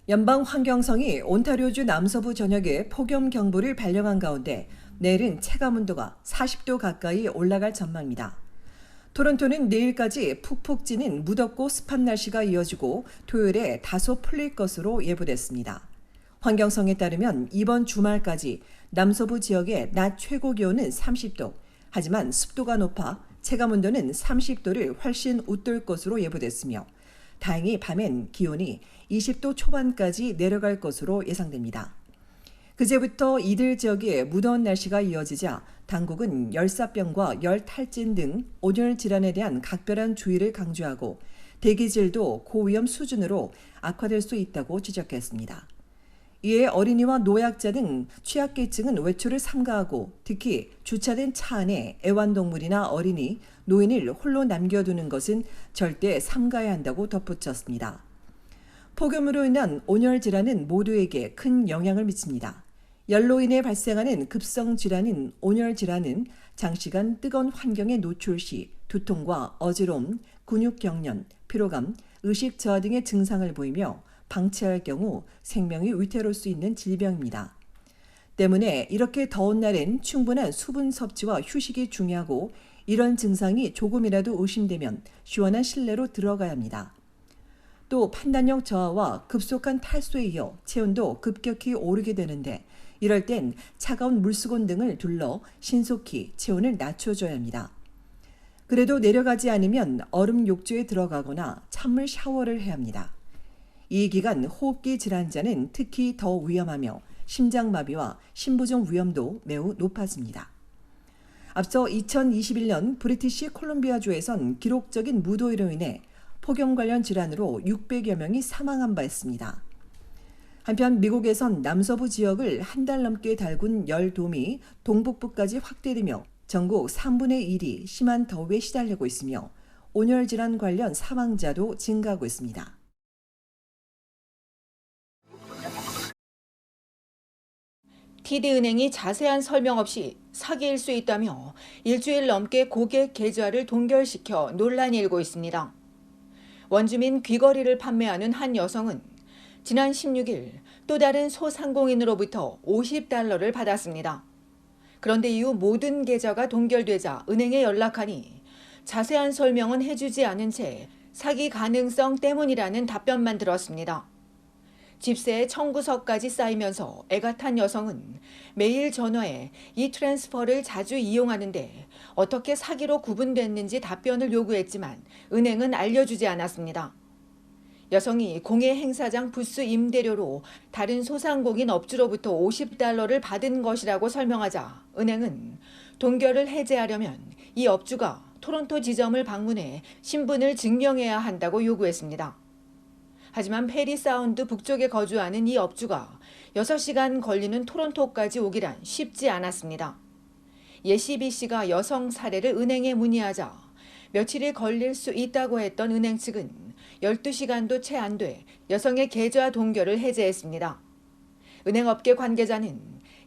연방환경성이 온타리오주 남서부 전역에 폭염경보를 발령한 가운데 내일은 체감온도가 40도 가까이 올라갈 전망입니다. 토론토는 내일까지 푹푹 찌는 무덥고 습한 날씨가 이어지고 토요일에 다소 풀릴 것으로 예보됐습니다. 환경성에 따르면 이번 주말까지 남서부 지역의 낮 최고 기온은 30도, 하지만 습도가 높아 체감온도는 30도를 훨씬 웃돌 것으로 예보됐으며 다행히 밤엔 기온이 20도 초반까지 내려갈 것으로 예상됩니다. 그제부터 이들 지역에 무더운 날씨가 이어지자 당국은 열사병과 열탈진 등 온열 질환에 대한 각별한 주의를 강조하고 대기질도 고위험 수준으로 악화될 수 있다고 지적했습니다. 이에 어린이와 노약자 등 취약계층은 외출을 삼가하고 특히 주차된 차 안에 애완동물이나 어린이, 노인을 홀로 남겨두는 것은 절대 삼가야 한다고 덧붙였습니다. 폭염으로 인한 온열 질환은 모두에게 큰 영향을 미칩니다. 열로 인해 발생하는 급성 질환인 온열 질환은 장시간 뜨거운 환경에 노출 시 두통과 어지러움, 근육 경련, 피로감, 의식 저하 등의 증상을 보이며 방치할 경우 생명이 위태로울 수 있는 질병입니다. 때문에 이렇게 더운 날엔 충분한 수분 섭취와 휴식이 중요하고 이런 증상이 조금이라도 의심되면 시원한 실내로 들어가야 합니다. 또 판단력 저하와 급속한 탈수에 이어 체온도 급격히 오르게 되는데 이럴 땐 차가운 물수건 등을 둘러 신속히 체온을 낮춰줘야 합니다. 그래도 내려가지 않으면 얼음 욕조에 들어가거나 찬물 샤워를 해야 합니다. 이 기간 호흡기 질환자는 특히 더 위험하며 심장마비와 심부종 위험도 매우 높아집니다. 앞서 2021년 브리티시 콜롬비아주에선 기록적인 무더위로 인해 폭염 관련 질환으로 600여 명이 사망한 바 있습니다. 한편 미국에선 남서부 지역을 한 달 넘게 달군 열돔이 동북부까지 확대되며 전국 3분의 1이 심한 더위에 시달리고 있으며 온열 질환 관련 사망자도 증가하고 있습니다. TD은행이 자세한 설명 없이 사기일 수 있다며 일주일 넘게 고객 계좌를 동결시켜 논란이 일고 있습니다. 원주민 귀걸이를 판매하는 한 여성은 지난 16일 또 다른 소상공인으로부터 $50를 받았습니다. 그런데 이후 모든 계좌가 동결되자 은행에 연락하니 자세한 설명은 해주지 않은 채 사기 가능성 때문이라는 답변만 들었습니다. 집세에 청구서까지 쌓이면서 애가 탄 여성은 매일 전화해 이 트랜스퍼를 자주 이용하는데 어떻게 사기로 구분됐는지 답변을 요구했지만 은행은 알려주지 않았습니다. 여성이 공예 행사장 부스 임대료로 다른 소상공인 업주로부터 $50를 받은 것이라고 설명하자 은행은 동결을 해제하려면 이 업주가 토론토 지점을 방문해 신분을 증명해야 한다고 요구했습니다. 하지만 페리 사운드 북쪽에 거주하는 이 업주가 6시간 걸리는 토론토까지 오기란 쉽지 않았습니다. 이에 CBC가 여성 사례를 은행에 문의하자 며칠이 걸릴 수 있다고 했던 은행 측은 12시간도 채 안 돼 여성의 계좌 동결을 해제했습니다. 은행업계 관계자는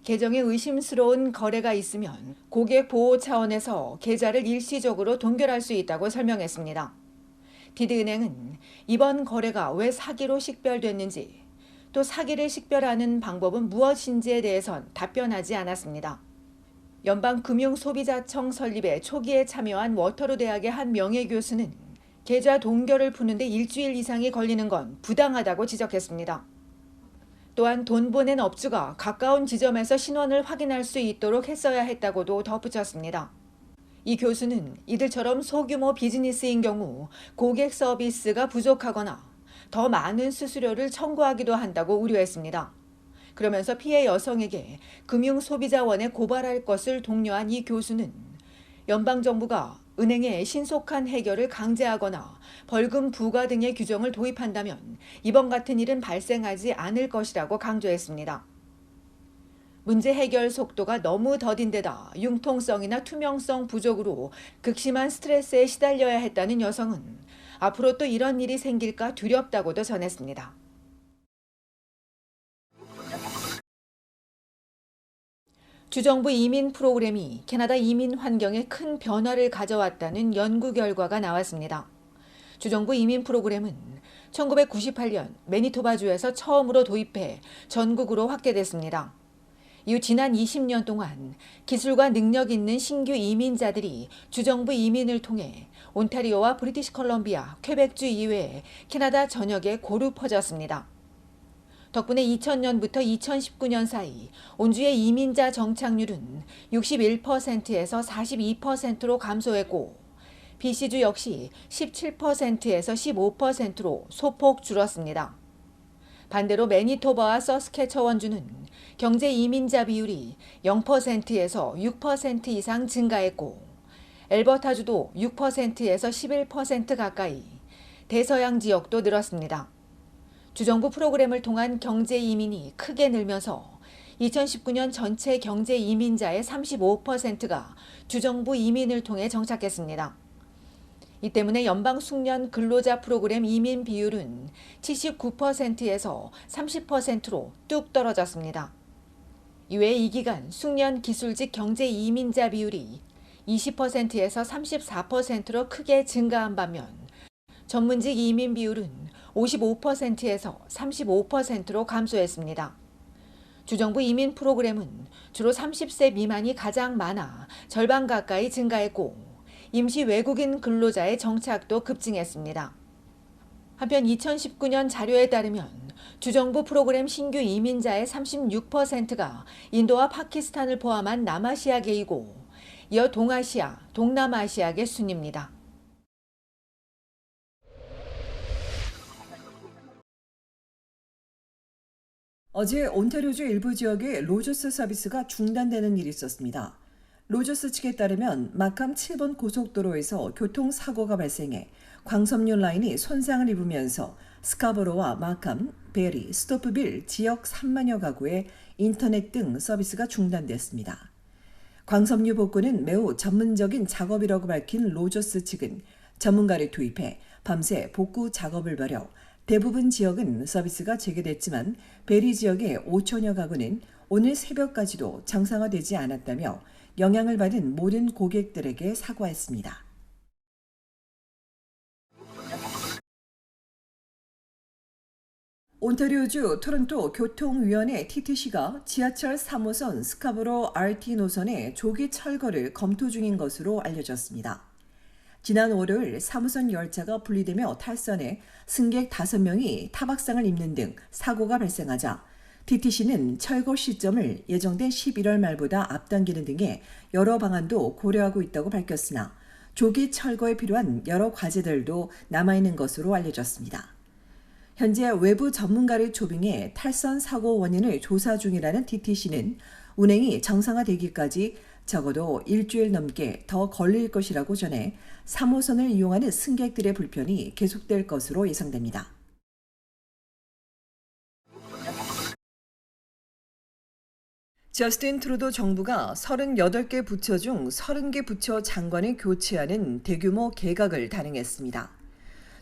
계정에 의심스러운 거래가 있으면 고객 보호 차원에서 계좌를 일시적으로 동결할 수 있다고 설명했습니다. TD은행은 이번 거래가 왜 사기로 식별됐는지 또 사기를 식별하는 방법은 무엇인지에 대해선 답변하지 않았습니다. 연방금융소비자청 설립에 초기에 참여한 워터루 대학의 한 명예교수는 계좌 동결을 푸는데 일주일 이상이 걸리는 건 부당하다고 지적했습니다. 또한 돈 보낸 업주가 가까운 지점에서 신원을 확인할 수 있도록 했어야 했다고도 덧붙였습니다. 이 교수는 이들처럼 소규모 비즈니스인 경우 고객 서비스가 부족하거나 더 많은 수수료를 청구하기도 한다고 우려했습니다. 그러면서 피해 여성에게 금융소비자원에 고발할 것을 독려한 이 교수는 연방정부가 은행에 신속한 해결을 강제하거나 벌금 부과 등의 규정을 도입한다면 이번 같은 일은 발생하지 않을 것이라고 강조했습니다. 문제 해결 속도가 너무 더딘 데다 융통성이나 투명성 부족으로 극심한 스트레스에 시달려야 했다는 여성은 앞으로 또 이런 일이 생길까 두렵다고도 전했습니다. 주정부 이민 프로그램이 캐나다 이민 환경에 큰 변화를 가져왔다는 연구 결과가 나왔습니다. 주정부 이민 프로그램은 1998년 매니토바주에서 처음으로 도입해 전국으로 확대됐습니다. 이후 지난 20년 동안 기술과 능력 있는 신규 이민자들이 주정부 이민을 통해 온타리오와 브리티시 컬럼비아, 퀘벡주 이외에 캐나다 전역에 고루 퍼졌습니다. 덕분에 2000년부터 2019년 사이 온주의 이민자 정착률은 61%에서 42%로 감소했고 BC주 역시 17%에서 15%로 소폭 줄었습니다. 반대로 매니토바와 서스캐처원주는 경제 이민자 비율이 0%에서 6% 이상 증가했고 엘버타주도 6%에서 11% 가까이, 대서양 지역도 늘었습니다. 주정부 프로그램을 통한 경제 이민이 크게 늘면서 2019년 전체 경제 이민자의 35%가 주정부 이민을 통해 정착했습니다. 이 때문에 연방 숙련 근로자 프로그램 이민 비율은 79%에서 30%로 뚝 떨어졌습니다. 이외에 이 기간 숙련 기술직 경제 이민자 비율이 20%에서 34%로 크게 증가한 반면 전문직 이민 비율은 55%에서 35%로 감소했습니다. 주정부 이민 프로그램은 주로 30세 미만이 가장 많아 절반 가까이 증가했고 임시 외국인 근로자의 정착도 급증했습니다. 한편 2019년 자료에 따르면 주정부 프로그램 신규 이민자의 36%가 인도와 파키스탄을 포함한 남아시아계이고 이어 동아시아, 동남아시아계 순입니다. 어제 온타리오주 일부 지역의 로저스 서비스가 중단되는 일이 있었습니다. 로저스 측에 따르면 마캄 7번 고속도로에서 교통사고가 발생해 광섬유 라인이 손상을 입으면서 스카보로와 마캄, 베리, 스토프빌 지역 3만여 가구의 인터넷 등 서비스가 중단됐습니다. 광섬유 복구는 매우 전문적인 작업이라고 밝힌 로저스 측은 전문가를 투입해 밤새 복구 작업을 벌여 대부분 지역은 서비스가 재개됐지만 베리 지역의 5천여 가구는 오늘 새벽까지도 정상화되지 않았다며 영향을 받은 모든 고객들에게 사과했습니다. 온타리오주 토론토 교통위원회 TTC가 지하철 3호선 스카보로 RT 노선의 조기 철거를 검토 중인 것으로 알려졌습니다. 지난 월요일 3호선 열차가 분리되며 탈선해 승객 5명이 타박상을 입는 등 사고가 발생하자 TTC는 철거 시점을 예정된 11월 말보다 앞당기는 등의 여러 방안도 고려하고 있다고 밝혔으나 조기 철거에 필요한 여러 과제들도 남아있는 것으로 알려졌습니다. 현재 외부 전문가를 초빙해 탈선 사고 원인을 조사 중이라는 TTC는 운행이 정상화되기까지 적어도 일주일 넘게 더 걸릴 것이라고 전해 3호선을 이용하는 승객들의 불편이 계속될 것으로 예상됩니다. 저스틴 트루도 정부가 38개 부처 중 30개 부처 장관을 교체하는 대규모 개각을 단행했습니다.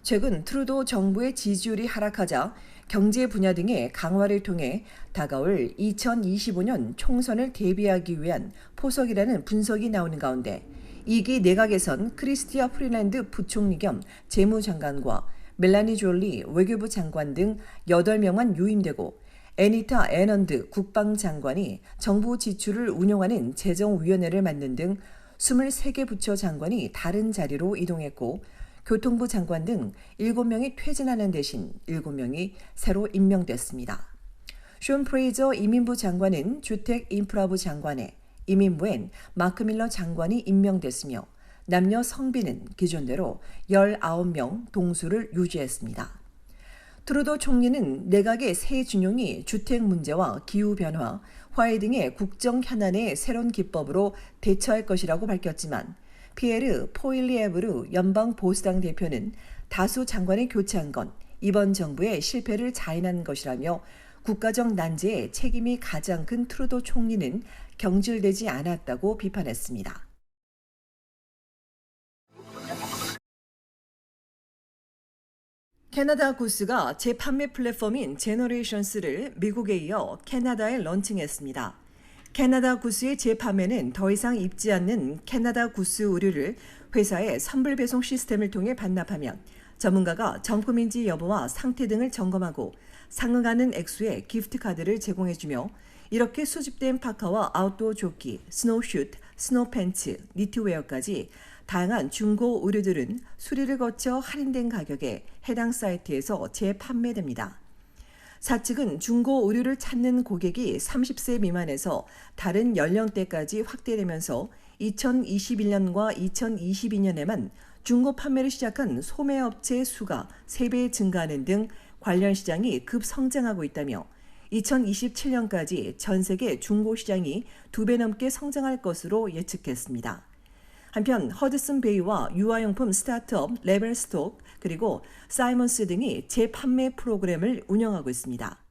최근 트루도 정부의 지지율이 하락하자 경제 분야 등의 강화를 통해 다가올 2025년 총선을 대비하기 위한 포석이라는 분석이 나오는 가운데 2기 내각에선 크리스티아 프리랜드 부총리 겸 재무장관과 멜라니 졸리 외교부 장관 등 8명만 유임되고 애니타 애넌드 국방장관이 정부 지출을 운영하는 재정위원회를 맡는 등 23개 부처 장관이 다른 자리로 이동했고 교통부 장관 등 7명이 퇴진하는 대신 7명이 새로 임명됐습니다. 숀 프레이저 이민부 장관은 주택인프라부 장관에 이민부엔 마크 밀러 장관이 임명됐으며 남녀 성비는 기존대로 19명 동수를 유지했습니다. 트루도 총리는 내각의 새 준용이 주택 문제와 기후변화, 화해 등의 국정 현안의 새로운 기법으로 대처할 것이라고 밝혔지만 피에르 포일리에브르 연방보수당 대표는 다수 장관을 교체한 건 이번 정부의 실패를 자인한 것이라며 국가적 난제에 책임이 가장 큰 트루도 총리는 경질되지 않았다고 비판했습니다. 캐나다 구스가 재판매 플랫폼인 제너레이션스를 미국에 이어 캐나다에 런칭했습니다. 캐나다 구스의 재판매는 더 이상 입지 않는 캐나다 구스 의류를 회사의 선불 배송 시스템을 통해 반납하면 전문가가 정품인지 여부와 상태 등을 점검하고 상응하는 액수의 기프트카드를 제공해주며 이렇게 수집된 파카와 아웃도어 조끼, 스노우슈트, 스노우팬츠, 니트웨어까지 다양한 중고 의류들은 수리를 거쳐 할인된 가격에 해당 사이트에서 재판매됩니다. 사측은 중고 의류를 찾는 고객이 30세 미만에서 다른 연령대까지 확대되면서 2021년과 2022년에만 중고 판매를 시작한 소매업체 수가 3배 증가하는 등 관련 시장이 급성장하고 있다며 2027년까지 전 세계 중고 시장이 2배 넘게 성장할 것으로 예측했습니다. 한편 허드슨 베이와 유아용품 스타트업 레벨스톡 그리고 사이먼스 등이 재판매 프로그램을 운영하고 있습니다.